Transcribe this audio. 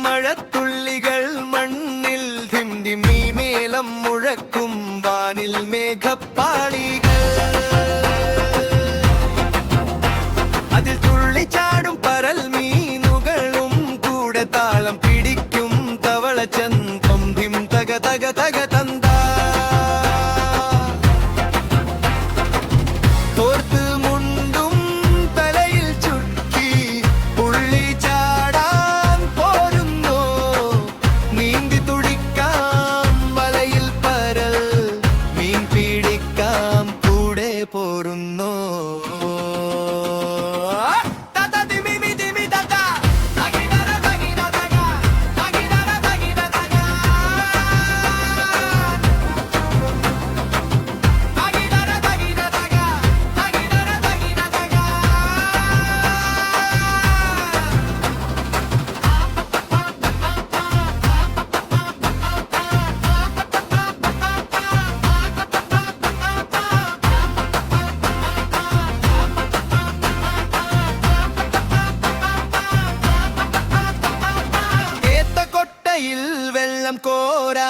മഴത്തുള്ളികൾ മണ്ണിൽ ധിംധിമി മേളം മുഴക്കും വാനിൽ മേഘപ്പാളികൾ അതിൽ തുള്ളിച്ചാടും പരൽ മീനുകളും കൂടെ താളം പിടിക്കും തവളച്ചന്തം ധിം തക തക തക തന്ത തോർത്ത് മുണ്ടും തലയിൽ ചുറ്റി പുള്ളി ചാടാൻ പോരുന്നു നീന്തി തുടിക്കാം വലയിൽ പരൽ മീൻ പിടിക്കാം കൂടെ പോരുന്നു വെള്ളം കോരാ